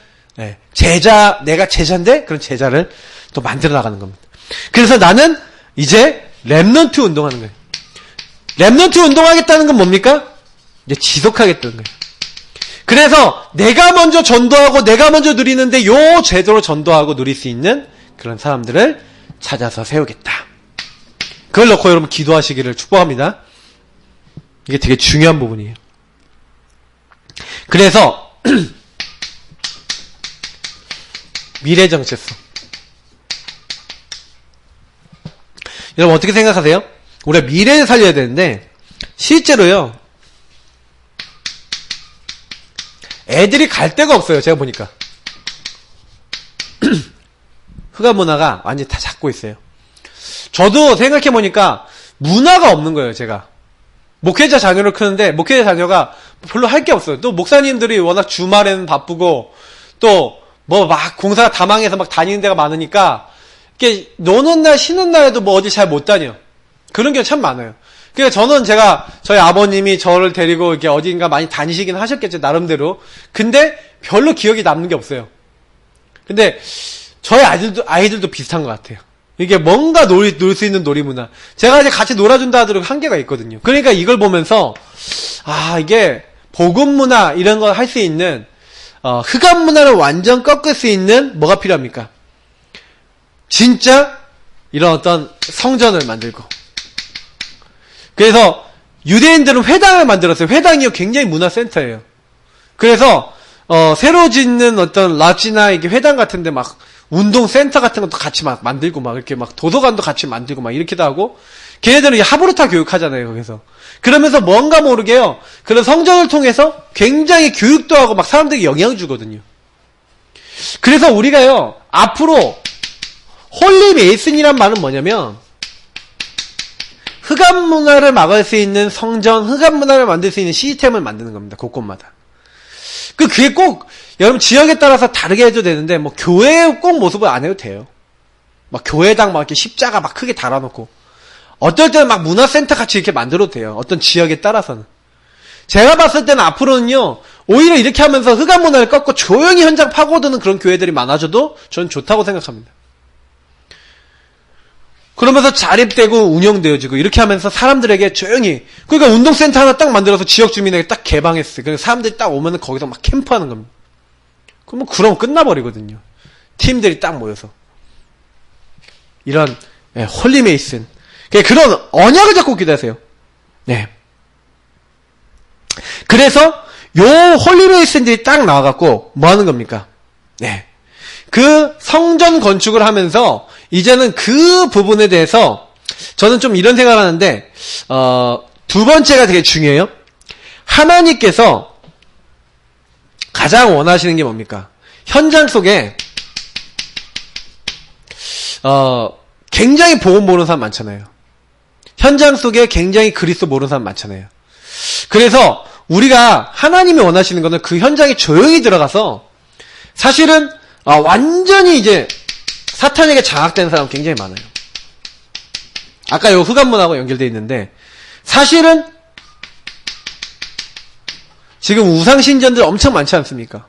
제자, 내가 제자인데 그런 제자를 또 만들어 나가는 겁니다. 그래서 나는 이제 렘넌트 운동하는 거예요. 렘넌트 운동하겠다는 건 뭡니까? 이제 지속하겠다는 거예요. 그래서 내가 먼저 전도하고 내가 먼저 누리는데 요 제대로 전도하고 누릴 수 있는 그런 사람들을 찾아서 세우겠다. 그걸 놓고 여러분 기도하시기를 축복합니다. 이게 되게 중요한 부분이에요. 그래서 미래 정체성. 여러분 어떻게 생각하세요? 우리가 미래를 살려야 되는데 실제로요. 애들이 갈 데가 없어요. 제가 보니까. 흑암 문화가 완전히 다 잡고 있어요. 저도 생각해보니까 문화가 없는 거예요. 제가. 목회자 자녀를 크는데 목회자 자녀가 별로 할 게 없어요. 또 목사님들이 워낙 주말에는 바쁘고 또 뭐 막 공사 다망해서 막 다니는 데가 많으니까 이렇게 노는 날 쉬는 날에도 뭐 어디 잘 못 다녀. 그런 게 참 많아요. 그러니까 저는 저희 아버님이 저를 데리고 이렇게 어딘가 많이 다니시긴 하셨겠죠, 나름대로. 근데 별로 기억이 남는 게 없어요. 근데 저희 아이들도 비슷한 것 같아요. 이게 뭔가 놀 수 있는 놀이문화. 제가 이제 같이 놀아준다 하더라도 한계가 있거든요. 그러니까 이걸 보면서, 이게 복음문화 이런 걸 할 수 있는, 흑암 문화를 완전 꺾을 수 있는 뭐가 필요합니까? 진짜 이런 어떤 성전을 만들고. 그래서 유대인들은 회당을 만들었어요. 회당이요 굉장히 문화센터예요. 그래서 새로 짓는 어떤 라지나 이게 회당 같은데 막 운동센터 같은 것도 같이 막 만들고 막 이렇게 막 도서관도 같이 만들고 막 이렇게도 하고 걔네들은 하브르타 교육하잖아요. 거기서 그러면서 뭔가 모르게요. 그런 성전을 통해서 굉장히 교육도 하고 막 사람들에게 영향을 주거든요. 그래서 우리가요 앞으로 홀리 메이슨이란 말은 뭐냐면 흑암 문화를 막을 수 있는 성전, 흑암 문화를 만들 수 있는 시스템을 만드는 겁니다. 곳곳마다. 그게 꼭 여러분 지역에 따라서 다르게 해도 되는데 뭐 교회의 꼭 모습을 안 해도 돼요. 막 교회당 막 이렇게 십자가 막 크게 달아놓고 어떨 때는 막 문화센터 같이 이렇게 만들어도 돼요. 어떤 지역에 따라서는. 제가 봤을 때는 앞으로는요 오히려 이렇게 하면서 흑암 문화를 꺾고 조용히 현장 파고드는 그런 교회들이 많아져도 저는 좋다고 생각합니다. 그러면서 자립되고 운영되어지고 이렇게 하면서 사람들에게 조용히 그러니까 운동센터 하나 딱 만들어서 지역 주민에게 딱 개방했어요. 그래서 사람들이 딱 오면은 거기서 막 캠프하는 겁니다. 그럼 끝나버리거든요. 팀들이 딱 모여서 이런 홀리메이슨 그런 언약을 잡고 기도하세요. 네. 그래서 요 홀리메이슨들이 딱 나와갖고 뭐 하는 겁니까? 네. 그 성전 건축을 하면서 이제는 그 부분에 대해서 저는 좀 이런 생각을 하는데 두 번째가 되게 중요해요. 하나님께서 가장 원하시는 게 뭡니까? 현장 속에 굉장히 복음 모르는 사람 많잖아요. 현장 속에 굉장히 그리스도 모르는 사람 많잖아요. 그래서 우리가 하나님이 원하시는 거는 그 현장에 조용히 들어가서 사실은 완전히 이제 사탄에게 장악된 사람 굉장히 많아요. 아까 요 흑암문하고 연결되어 있는데 사실은 지금 우상신전들 엄청 많지 않습니까?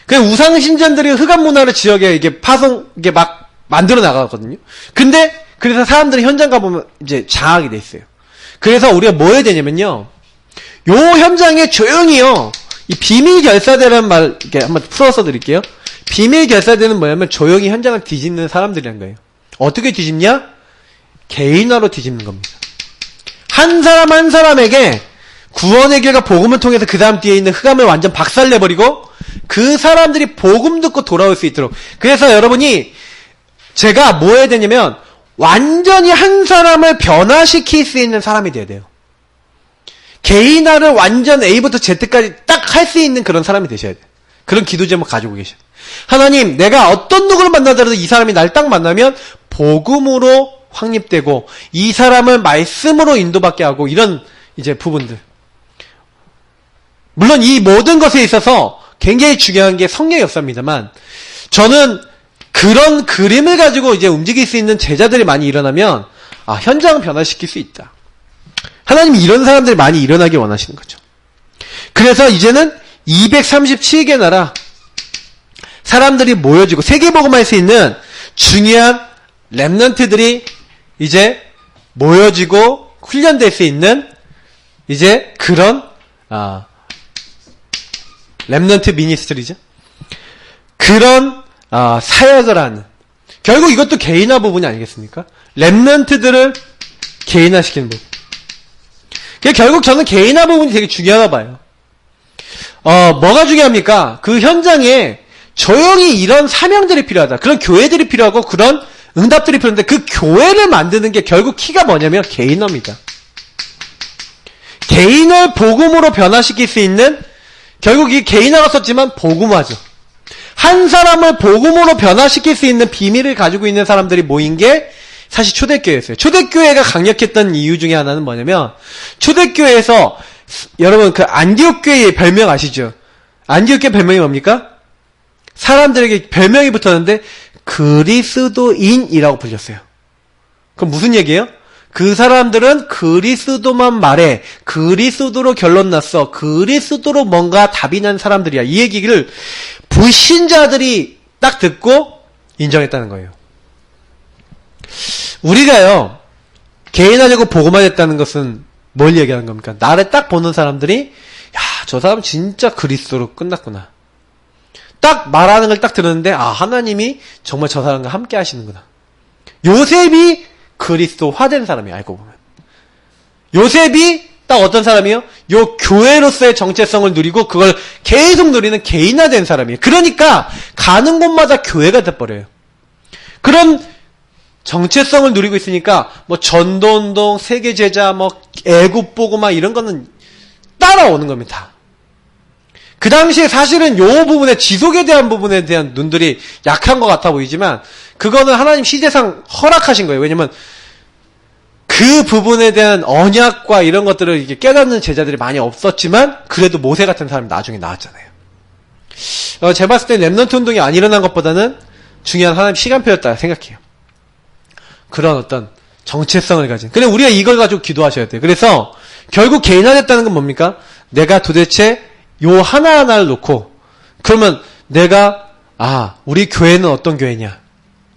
그 우상신전들이 흑암문화를 지역에 이게 이게 막 만들어 나가거든요. 근데 그래서 사람들이 현장 가보면 이제 장악이 돼 있어요. 그래서 우리가 뭐 해야 되냐면요. 요 현장에 조용히요. 이 비밀 결사대라는 말 이렇게 한번 풀어서 드릴게요. 비밀 결사대는 뭐냐면 조용히 현장을 뒤집는 사람들이란 거예요. 어떻게 뒤집냐? 개인화로 뒤집는 겁니다. 한 사람 한 사람에게 구원의 길과 복음을 통해서 그 사람 뒤에 있는 흑암을 완전 박살내버리고 그 사람들이 복음 듣고 돌아올 수 있도록. 그래서 여러분이 제가 뭐 해야 되냐면 완전히 한 사람을 변화시킬 수 있는 사람이 돼야 돼요. 개인화를 완전 A부터 Z까지 딱 할 수 있는 그런 사람이 되셔야 돼요. 그런 기도 제목 가지고 계셔요. 하나님, 내가 어떤 누구를 만나더라도 이 사람이 날 딱 만나면 복음으로 확립되고 이 사람을 말씀으로 인도받게 하고 이런 이제 부분들. 물론 이 모든 것에 있어서 굉장히 중요한 게 성령의 역사입니다만 저는 그런 그림을 가지고 이제 움직일 수 있는 제자들이 많이 일어나면 현장을 변화시킬 수 있다. 하나님이 이런 사람들이 많이 일어나길 원하시는 거죠. 그래서 이제는 237개 나라 사람들이 모여지고 세계복음할 수 있는 중요한 렘넌트들이 이제 모여지고 훈련될 수 있는 이제 그런 렘넌트 미니스트리죠. 그런 사역을 하는 결국 이것도 개인화 부분이 아니겠습니까? 렘넌트들을 개인화시키는 부분. 결국 저는 개인화 부분이 되게 중요하다 봐요. 뭐가 중요합니까? 그 현장에 조용히 이런 사명들이 필요하다. 그런 교회들이 필요하고 그런 응답들이 필요한데 그 교회를 만드는 게 결국 키가 뭐냐면 개인화입니다. 개인을 복음으로 변화시킬 수 있는 결국 이 개인화가 썼지만 복음화죠. 한 사람을 복음으로 변화시킬 수 있는 비밀을 가지고 있는 사람들이 모인 게 사실 초대교회였어요. 초대교회가 강력했던 이유 중에 하나는 뭐냐면 초대교회에서 여러분 그 안디옥 교회의 별명 아시죠? 안디옥 교회 별명이 뭡니까? 사람들에게 별명이 붙었는데 그리스도인이라고 불렸어요. 그럼 무슨 얘기예요? 그 사람들은 그리스도만 말해. 그리스도로 결론 났어. 그리스도로 뭔가 답이 난 사람들이야. 이 얘기를 불신자들이 딱 듣고 인정했다는 거예요. 우리가요, 개인화되고 복음화됐다는 것은 뭘 얘기하는 겁니까? 나를 딱 보는 사람들이, 야, 저 사람 진짜 그리스도로 끝났구나. 딱 말하는 걸 딱 들었는데, 하나님이 정말 저 사람과 함께 하시는구나. 요셉이 그리스도화된 사람이에요, 알고 보면. 요셉이 딱 어떤 사람이에요? 요 교회로서의 정체성을 누리고 그걸 계속 누리는 개인화된 사람이에요. 그러니까 가는 곳마다 교회가 돼버려요. 그런 정체성을 누리고 있으니까 뭐 전도운동, 세계제자, 뭐 애국보고마 이런 거는 따라오는 겁니다. 그 당시에 사실은 요 부분에 지속에 대한 부분에 대한 눈들이 약한 것 같아 보이지만 그거는 하나님 시대상 허락하신 거예요. 왜냐면 그 부분에 대한 언약과 이런 것들을 이렇게 깨닫는 제자들이 많이 없었지만 그래도 모세 같은 사람이 나중에 나왔잖아요. 제가 봤을 때 렘넌트 운동이 안 일어난 것보다는 중요한 하나님 시간표였다 생각해요. 그런 어떤 정체성을 가진. 근데 우리가 이걸 가지고 기도하셔야 돼요. 그래서 결국 개인화됐다는 건 뭡니까? 내가 도대체 요 하나하나를 놓고 그러면 내가 우리 교회는 어떤 교회냐?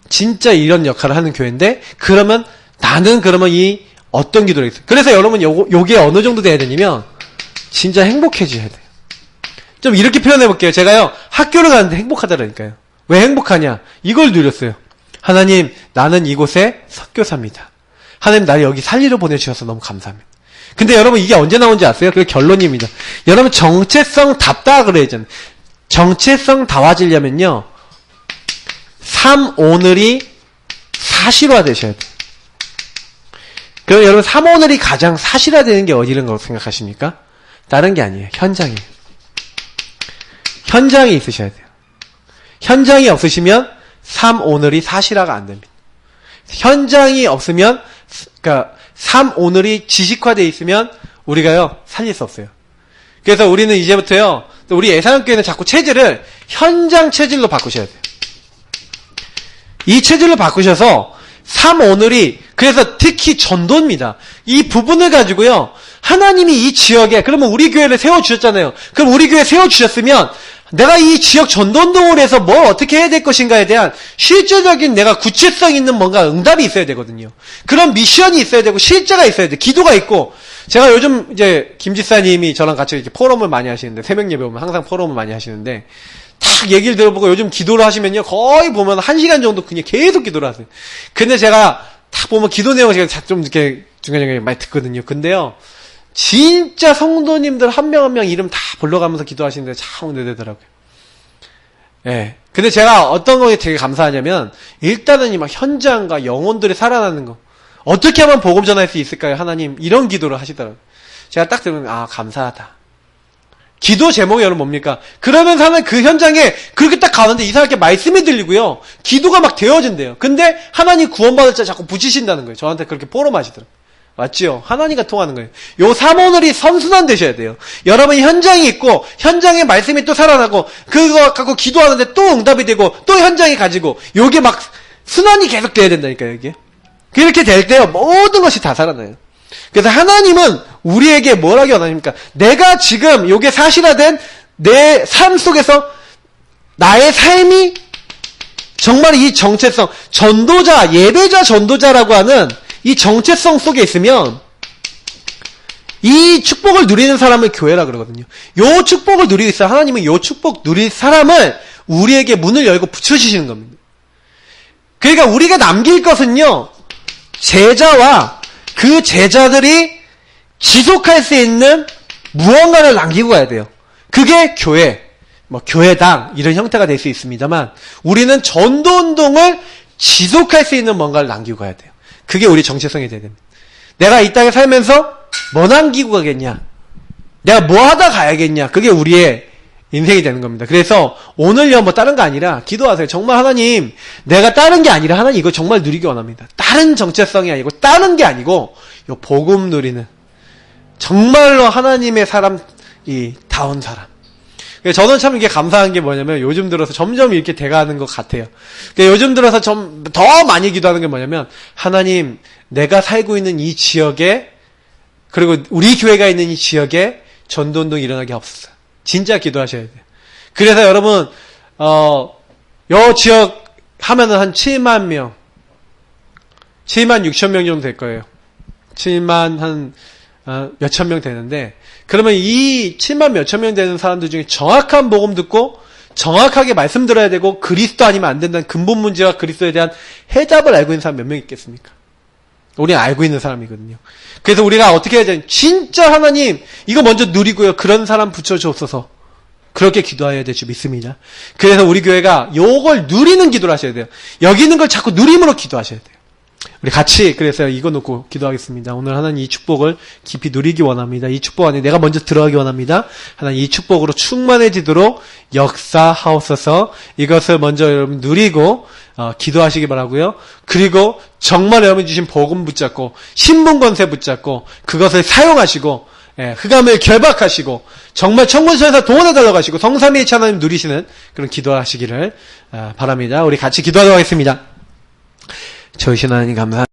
진짜 이런 역할을 하는 교회인데 그러면 나는 그러면 이 어떤 기도를 했어요. 그래서 여러분 요게 어느 정도 돼야 되냐면 진짜 행복해져야 돼요. 좀 이렇게 표현해 볼게요. 제가요 학교를 가는데 행복하다라니까요. 왜 행복하냐? 이걸 누렸어요. 하나님, 나는 이곳에 선교사입니다. 하나님, 나를 여기 살리러 보내주셔서 너무 감사합니다. 근데 여러분 이게 언제 나온지 아세요? 그게 결론입니다. 여러분 정체성답다 그래야잖아요. 정체성다워지려면요 3, 오늘이 사실화 되셔야 돼요. 그럼 여러분 3, 오늘이 가장 사실화되는 게 어디라고 생각하십니까? 다른 게 아니에요. 현장이에요. 현장이 있으셔야 돼요. 현장이 없으시면 3, 오늘이 사실화가 안 됩니다. 현장이 없으면 그러니까 3, 오늘이 지식화되어 있으면 우리가요 살릴 수 없어요. 그래서 우리는 이제부터요 우리 예산교회는 자꾸 체질을 현장 체질로 바꾸셔야 돼요. 이 체질로 바꾸셔서 3, 오늘이 그래서 특히 전도입니다. 이 부분을 가지고요 하나님이 이 지역에 그러면 우리 교회를 세워주셨잖아요. 그럼 우리 교회 세워주셨으면 내가 이 지역 전도운동을 해서 뭘 어떻게 해야 될 것인가에 대한 실질적인 내가 구체성 있는 뭔가 응답이 있어야 되거든요. 그런 미션이 있어야 되고 실제가 있어야 돼. 기도가 있고 제가 요즘 이제 김지사님이 저랑 같이 이렇게 포럼을 많이 하시는데, 새벽 예배 오면 항상 포럼을 많이 하시는데, 딱 얘기를 들어보고 요즘 기도를 하시면요, 거의 보면 1시간 정도 그냥 계속 기도를 하세요. 근데 제가 딱 보면 기도 내용을 제가 좀 이렇게 중간중간에 많이 듣거든요. 근데요, 진짜 성도님들 한 명 한 명 이름 다 불러가면서 기도하시는데 참 은혜되더라고요. 예. 근데 제가 어떤 거에 되게 감사하냐면, 일단은 이 막 현장과 영혼들이 살아나는 거. 어떻게 하면 복음 전할 수 있을까요, 하나님? 이런 기도를 하시더라고요. 제가 딱 들으면, 아, 감사하다. 기도 제목이 여러분 뭡니까? 그러면서 하면 그 현장에 그렇게 딱 가는데 이상하게 말씀이 들리고요. 기도가 막 되어진대요. 근데 하나님 구원받을 자 자꾸 붙이신다는 거예요. 저한테 그렇게 포럼하시더라고요. 맞지요? 하나님과 통하는 거예요. 요 3오늘이 선순환 되셔야 돼요. 여러분이 현장이 있고 현장에 말씀이 또 살아나고 그거 갖고 기도하는데 또 응답이 되고 또 현장이 가지고 요게 막 순환이 계속 돼야 된다니까요. 이게. 그렇게 될 때요. 모든 것이 다 살아나요. 그래서 하나님은 우리에게 뭐라고 원하십니까? 내가 지금 요게 사실화된 내 삶 속에서 나의 삶이 정말 이 정체성, 전도자, 예배자 전도자라고 하는 이 정체성 속에 있으면 이 축복을 누리는 사람을 교회라 그러거든요. 요 축복을 누리고 있어요. 하나님은 요 축복 누릴 사람을 우리에게 문을 열고 붙여주시는 겁니다. 그러니까 우리가 남길 것은요, 제자와 그 제자들이 지속할 수 있는 무언가를 남기고 가야 돼요. 그게 교회, 뭐 교회당 이런 형태가 될 수 있습니다만 우리는 전도운동을 지속할 수 있는 뭔가를 남기고 가야 돼요. 그게 우리 정체성이 돼야 됩니다. 내가 이 땅에 살면서 뭐 남기고 가겠냐? 내가 뭐 하다 가야겠냐? 그게 우리의 인생이 되는 겁니다. 그래서 오늘요 뭐 다른 거 아니라 기도하세요. 정말 하나님, 내가 다른 게 아니라 하나님 이거 정말 누리기 원합니다. 다른 정체성이 아니고 다른 게 아니고 요 복음 누리는 정말로 하나님의 사람, 이 다운 사람. 저는 참 이게 감사한 게 뭐냐면 요즘 들어서 점점 이렇게 돼가는 것 같아요. 요즘 들어서 좀 더 많이 기도하는 게 뭐냐면 하나님, 내가 살고 있는 이 지역에 그리고 우리 교회가 있는 이 지역에 전도운동이 일어나게 없었어. 진짜 기도하셔야 돼요. 그래서 여러분 요 지역 하면은 한 7만 명 7만 6천 명 정도 될 거예요. 7만 한 몇천 명 되는데 그러면 이 7만 몇천 명 되는 사람들 중에 정확한 복음 듣고 정확하게 말씀 들어야 되고 그리스도 아니면 안 된다는 근본 문제와 그리스도에 대한 해답을 알고 있는 사람 몇 명 있겠습니까? 우리는 알고 있는 사람이거든요. 그래서 우리가 어떻게 해야 되냐, 진짜 하나님 이거 먼저 누리고요, 그런 사람 붙여주옵소서, 그렇게 기도해야 될 줄 믿습니다. 그래서 우리 교회가 요걸 누리는 기도를 하셔야 돼요. 여기 있는 걸 자꾸 누림으로 기도하셔야 돼요. 우리 같이 그래서 이거 놓고 기도하겠습니다. 오늘 하나님 이 축복을 깊이 누리기 원합니다. 이 축복 안에 내가 먼저 들어가기 원합니다. 하나님 이 축복으로 충만해지도록 역사하옵소서. 이것을 먼저 여러분 누리고 기도하시기 바라고요. 그리고 정말 여러분 주신 복음 붙잡고 신분 권세 붙잡고 그것을 사용하시고 흑암을 결박하시고 정말 천군천에서 동원해 달려가시고 성삼위일체 하나님 누리시는 그런 기도하시기를 바랍니다. 우리 같이 기도하도록 하겠습니다. 저희신 하나님 감사합니다.